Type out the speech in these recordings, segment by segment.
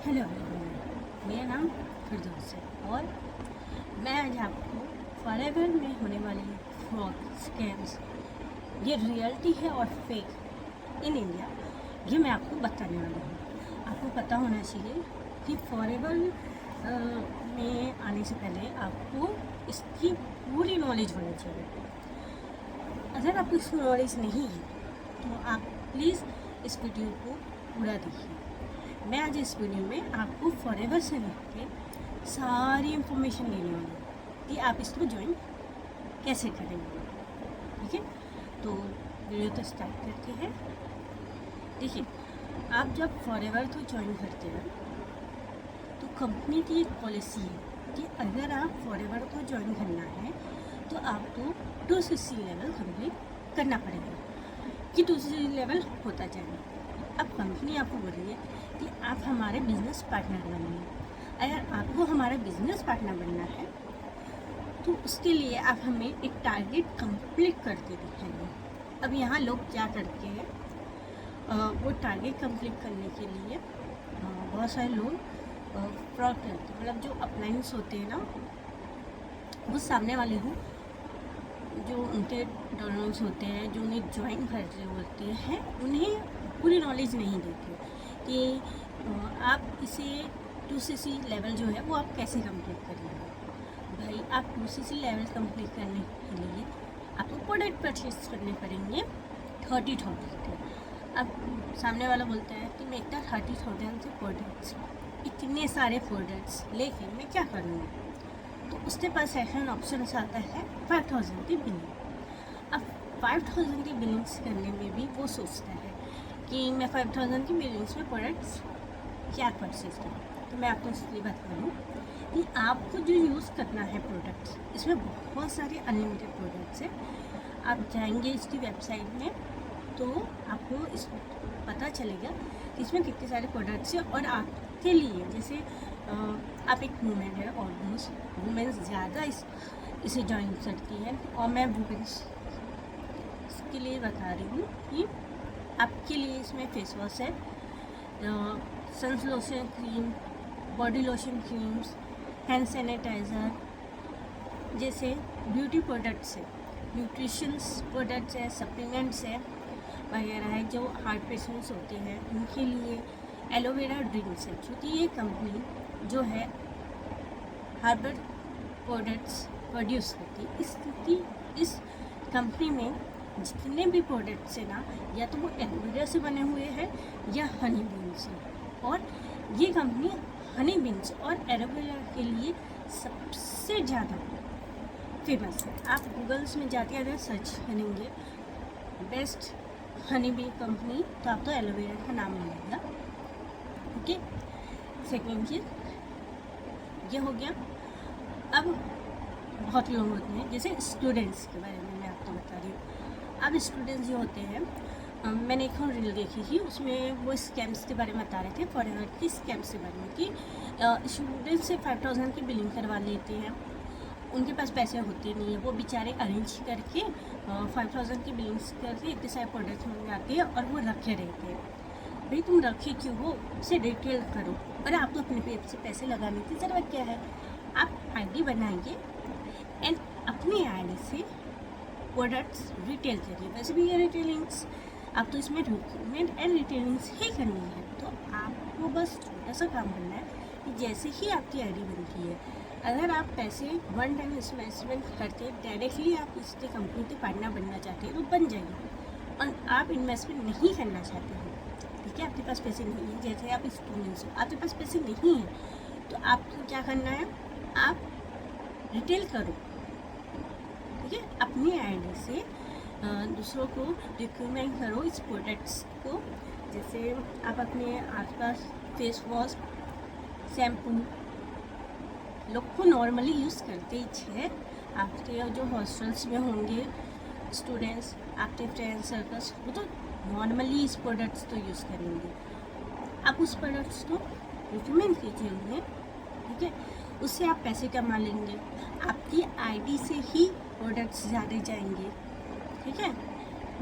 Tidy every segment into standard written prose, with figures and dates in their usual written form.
Hello everyone, मेरा नाम फिरदौस है और मैं आज आपको फॉरएवर में होने वाले फ्रॉड स्कैम्स, ये रियलिटी है और फेक इन इंडिया, ये मैं आपको बताने वाली हूँ। आपको पता होना चाहिए कि फॉरएवर में आने से पहले आपको इसकी पूरी नॉलेज होनी चाहिए। अगर आपको इसकी नॉलेज नहीं है तो आप प्लीज़ इस वीडियो को पूरा देखिए। मैं आज इस वीडियो में आपको फॉरएवर से लेके सारी इंफॉर्मेशन देने वाली हूँ कि आप इसको ज्वाइन कैसे करेंगे। ठीक है, तो वीडियो तो स्टार्ट करते हैं। देखिए, आप जब फॉरएवर तो ज्वाइन करते हैं तो कंपनी की एक पॉलिसी है कि अगर आप फॉरएवर को ज्वाइन करना है तो आपको 2CC लेवल कंप्लीट करना पड़ेगा कि 2CC लेवल होता जाए। अब कंपनी आपको बोल रही है कि आप हमारे बिजनेस पार्टनर बनिए। अगर आपको हमारा बिजनेस पार्टनर बनना है तो उसके लिए आप हमें एक टारगेट कंप्लीट करके दिखाएंगे। अब यहाँ लोग क्या करते हैं, वो टारगेट कंप्लीट करने के लिए बहुत सारे लोग फ्रॉड करते हैं। मतलब जो अप्लायंस होते हैं ना, वो सामने वाले हो, जो उनके डोनर्स होते हैं, जो उन्हें ज्वाइन कर रहे होते हैं, उन्हें पूरी नॉलेज नहीं देती कि आप इसे 2CC लेवल जो है वो आप कैसे कंप्लीट करेंगे। भाई, आप 2CC लेवल कंप्लीट करने के लिए आपको प्रोडक्ट परचेज करने पड़ेंगे 30,000 के। अब सामने वाला बोलता है कि मैं इतना 30,000 से प्रोडक्ट्स, इतने सारे प्रोडक्ट्स लेके मैं क्या करूँगा, तो उसके पास ऐसा ऑप्शन आता है 5,000 की बिलिंग। अब 5,000 की बिलिंग्स करने में भी वो सोचता है कि मैं 5,000 की बिलिंग्स में प्रोडक्ट्स क्या परचेज करूँ। तो मैं आपको इसलिए बता दूँ कि आपको जो यूज़ करना है प्रोडक्ट्स, इसमें बहुत सारे अनलिमिटेड प्रोडक्ट्स हैं। आप जाएंगे इसकी वेबसाइट में तो आपको इस पता चलेगा कि इसमें कितने सारे प्रोडक्ट्स हैं। और आपके लिए, जैसे आप एक वुमेन है, ऑलमोस्ट वुमेन्स ज़्यादा इसे ज्वाइन करती है, और मैं वुमेन्स के लिए बता रही हूँ कि आपके लिए इसमें फेस वॉश है, sun lotion cream, body lotion creams, hand sanitiser जैसे ब्यूटी प्रोडक्ट्स है, न्यूट्रिशंस प्रोडक्ट्स है, सप्लीमेंट्स है वगैरह है। जो हार्ट पेशेंट्स होते हैं उनके लिए एलोवेरा ड्रिंक्स है, क्योंकि ये कंपनी जो है हार्बल प्रोडक्ट्स प्रोड्यूस करती है। इस कंपनी में जितने भी प्रोडक्ट्स हैं ना, या तो वो एलोवेरा से बने हुए हैं या हनी बीन से। और ये कंपनी हनी बीन्स और एलोवेरा के लिए सबसे ज़्यादा फेमस है। आप गूगल्स में जाके अगर सर्च करेंगे बेस्ट हनी बी कंपनी, तो आपको एलोवेरा का नाम मिलेगा। ओके, सेकेंड चीज़ ये हो गया। अब बहुत लोग होते हैं, जैसे स्टूडेंट्स के बारे में मैं आपको बता रही हूँ। अब स्टूडेंट्स जो होते हैं, मैंने एक रील देखी थी, उसमें वो स्कैम्स के बारे में बता रहे थे, फॉरएवर के स्कैम्स के बारे में, कि स्टूडेंट्स से 5,000 की बिलिंग करवा लेते हैं। उनके पास पैसे होते नहीं है, वो बेचारे अरेंज करके 5,000 की बिलिंग्स करके इतने सारे प्रोडक्ट्स मंगाते हैं और वो रखे रहते हैं। भाई, तुम रखे क्यों हो, उसे रिटेल करो। और आपको अपने पेट से पैसे लगाने की ज़रूरत क्या है। आप आईडी बनाएंगे एंड अपनी आईडी से प्रोडक्ट्स रिटेल करिए। वैसे भी ये रिटेलिंग्स, आप तो इसमें रिक्रूटमेंट एंड रिटेलिंग्स ही करनी है। तो आपको बस छोटा सा काम करना है कि जैसे ही आपकी आईडी बनती है, अगर आप पैसे वन टाइम इन्वेस्टमेंट करके डायरेक्टली आप इसके कंपनी के पार्टनर बनना चाहते हैं तो बन जाइए। और आप इन्वेस्टमेंट नहीं करना चाहते हैं, ठीक है, आपके पास पैसे नहीं है, जैसे आप स्टूडेंट्स हो, आपके पास पैसे नहीं है, तो आपको क्या करना है, आप रिटेल करो। ठीक है, अपनी आईडी से दूसरों को रिकमेंड करो इस प्रोडक्ट्स को। जैसे आप अपने आसपास फेस वॉश, शैम्पू लोग को नॉर्मली यूज़ करते ही है। आपके जो हॉस्टल्स में होंगे स्टूडेंट्स, आपके फ्रेंड्स सर्कल्स, वो तो नॉर्मली इस प्रोडक्ट्स तो यूज़ करेंगे। आप उस प्रोडक्ट्स को रिकमेंड कीजिए उन्हें, ठीक है, उससे आप पैसे कमा लेंगे। आपकी आईडी से ही प्रोडक्ट्स ज़्यादा जाएंगे, ठीक है,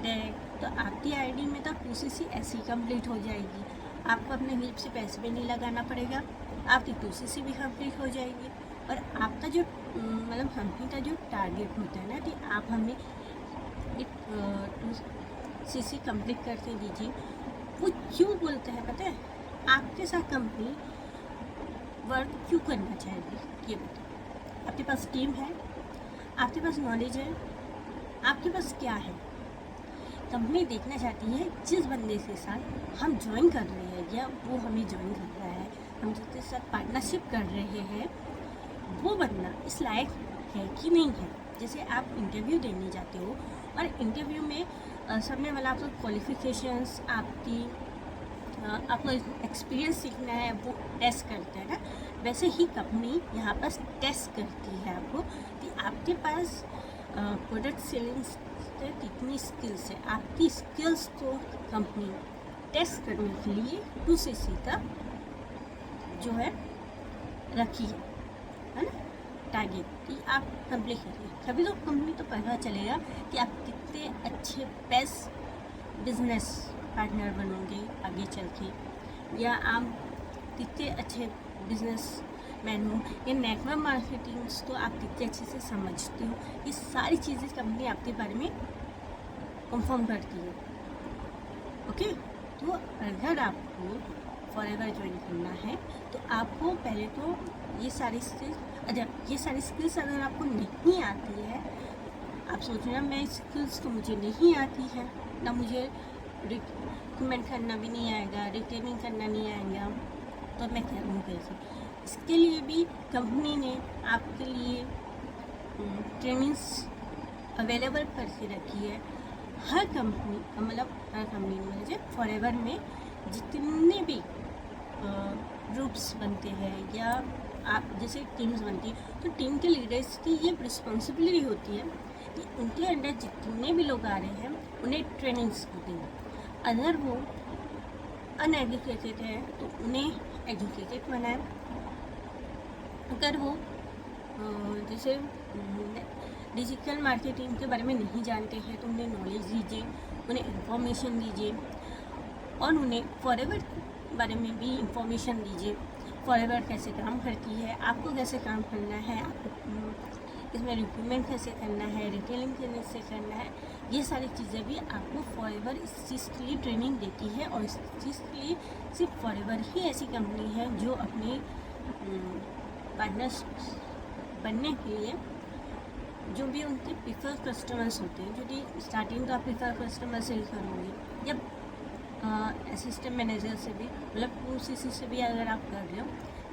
डायरेक्ट। तो आपकी आईडी में तो 2CC ऐसे ही कंप्लीट हो जाएगी। आपको अपने हीप से पैसे भी नहीं लगाना पड़ेगा, आपकी 2CC भी कंप्लीट हो जाएगी। और आपका जो मतलब कंपनी का जो टारगेट होता है ना कि आप हमें 2CC कंप्लीट करके दीजिए, वो क्यों बोलते हैं पता है? आपके साथ कंपनी वर्क क्यों करना चाहेगी ये बताओ। आपके पास टीम है, आपके पास नॉलेज है, आपके पास क्या है? कंपनी देखना चाहती है जिस बंदे के साथ हम ज्वाइन कर रहे हैं या वो हमें ज्वाइन कर रहा है, हम जिसके साथ पार्टनरशिप कर रहे हैं, वो बंदा इस लायक है कि नहीं है। जैसे आप इंटरव्यू देने जाते हो और इंटरव्यू में सामने वाला आपको क्वालिफिकेशंस, आपको एक्सपीरियंस सीखना है, वो टेस्ट करते हैं ना, वैसे ही कंपनी यहाँ पर टेस्ट करती है आपको कि आपके पास प्रोडक्ट सेलिंग से कितनी स्किल्स है। आपकी स्किल्स को कंपनी टेस्ट करने के लिए 2CC का जो है रखी है ना, टारगेट कि आप कंप्लीट करिए। तभी तो कंपनी तो पता चलेगा कि आप कितने अच्छे बेस्ट बिजनेस पार्टनर बनोगे आगे चल के, या आप कितने अच्छे बिजनेस मैन हो, या नेटवर्क मार्केटिंग तो आप कितने अच्छे से समझते हो। ये सारी चीज़ें कंपनी आपके बारे में कंफर्म करती है। ओके, तो अगर आपको फॉरएवर ज्वाइन करना है तो आपको पहले तो ये सारी स्किल्स अगर आपको नहीं आती है, आप सोच रहे हैं मैं स्किल्स तो मुझे नहीं आती है, ना मुझे रिकमेंड करना भी नहीं आएगा, रिटेनिंग करना नहीं आएगा, तो मैं करूँ कैसे? इसके लिए भी कंपनी ने आपके लिए ट्रेनिंग्स अवेलेबल करके रखी है। हर कंपनी में जैसे फॉरएवर में जितने भी ग्रुप्स बनते हैं या आप जैसे टीम्स बनती है, तो टीम के लीडर्स की ये रिस्पॉन्सिबिलिटी होती है कि उनके अंडर जितने भी लोग आ रहे हैं उन्हें ट्रेनिंग्स होती है। अगर वो अनएजुकेटेड है तो उन्हें एजुकेटेड बनाए। अगर वो जैसे डिजिटल मार्केटिंग के बारे में नहीं जानते हैं तो उन्हें नॉलेज दीजिए, उन्हें इंफॉर्मेशन दीजिए, और उन्हें फॉरएवर के बारे में भी इंफॉर्मेशन दीजिए। फॉरएवर कैसे काम करती है, आपको कैसे काम करना है, आपको इसमें रिक्रूटमेंट कैसे करना है, रिटेलिंग कैसे करना है, ये सारी चीज़ें भी आपको फॉरएवर इस चीज़ के लिए ट्रेनिंग देती है। और इस चीज़ के लिए सिर्फ फॉरएवर ही ऐसी कंपनी है जो अपने पार्टनर्स बनने के लिए जो भी उनके प्रीफर कस्टमर्स होते हैं, जो कि स्टार्टिंग का प्रीफर कस्टमर से ही करोगे, जब असिस्टेंट मैनेजर से भी मतलब 2CC से भी अगर आप कर रहे हो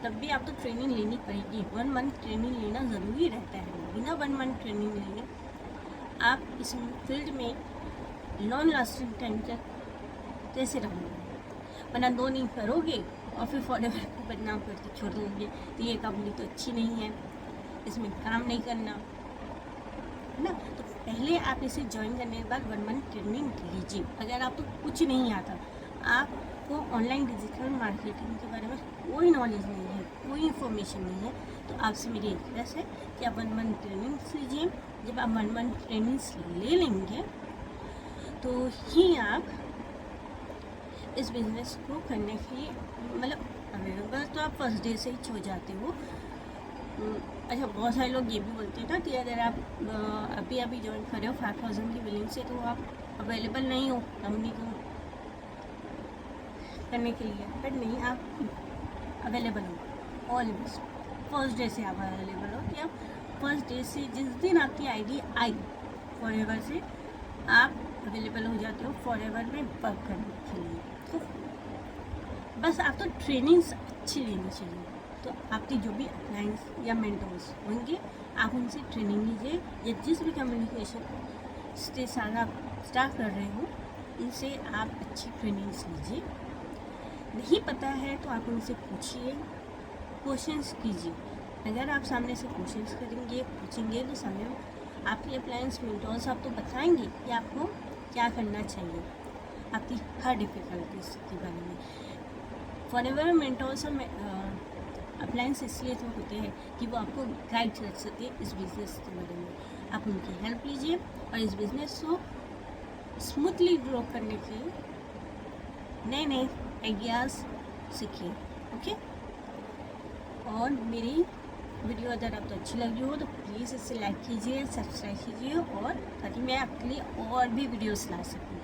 तब भी आपको ट्रेनिंग लेनी पड़ेगी। 1 मंथ ट्रेनिंग लेना ज़रूरी रहता है। बिना 1 मंथ ट्रेनिंग लिए आप इस फील्ड में लॉन्ग लास्टिंग टाइम तक कैसे रहोगे? वरना 2 दिन करोगे और फिर फॉरएवर को बदनाम करके छोड़ दोगे तो ये कंपनी तो अच्छी नहीं है, इसमें काम नहीं करना है ना। तो पहले आप इसे ज्वाइन करने के बाद 1 मंथ ट्रेनिंग लीजिए। अगर आपको कुछ नहीं आता, आपको ऑनलाइन डिजिटल मार्केटिंग के बारे में कोई नॉलेज नहीं है, कोई इन्फॉर्मेशन नहीं है, तो आपसे मेरी रिक्वेस्ट है कि आप 1 मंथ ट्रेनिंग्स लीजिए। जब आप 1 मंथ ट्रेनिंग्स ले लेंगे तो ही आप इस बिज़नेस को करने के लिए मतलब अवेलेबल तो आप फर्स्ट डे से ही हो जाते हो। अच्छा, बहुत सारे लोग ये भी बोलते हैं ना कि अगर आप अभी ज्वाइन कर रहे हो 5000 की बिलिंग से तो आप अवेलेबल नहीं हो कंपनी को करने के लिए। बट नहीं, आप अवेलेबल हो ऑलवेज। फर्स्ट डे से आप अवेलेबल हो कि आप फर्स्ट डे से जिस दिन आपकी आईडी आई फॉरएवर से आप अवेलेबल हो जाते हो फॉरएवर में वर्क करने के लिए। तो बस आपको ट्रेनिंग्स अच्छी लेनी चाहिए। तो आपके जो भी क्लाइंट्स या मेंटर्स होंगे आप उनसे ट्रेनिंग लीजिए, या जिस भी कम्युनिकेशन के साथ आप स्टार्ट कर रहे हो उनसे आप अच्छी ट्रेनिंग्स लीजिए। नहीं पता है तो आप उनसे पूछिए, क्वेश्चंस कीजिए। अगर आप सामने से क्वेश्चंस करेंगे, पूछेंगे, तो सामने आपके अप्लायंस मेंटर्स आपको बताएंगे कि आपको क्या करना चाहिए आपकी हर डिफ़िकल्टीज के बारे में। फॉरएवर मेंटर्स और अप्लायंस इसलिए तो होते हैं कि वो आपको गाइड कर सके इस बिज़नेस के बारे में। आप उनकी हेल्प लीजिए और इस बिज़नेस को स्मूथली ग्रो करने के नए आइडियाज़ सीखिए। ओके, और मेरी वीडियो अगर आपको अच्छी लगी हो तो प्लीज़ इसे लाइक कीजिए, सब्सक्राइब कीजिए, और ताकि मैं आपके लिए और भी वीडियोस ला सकूँ।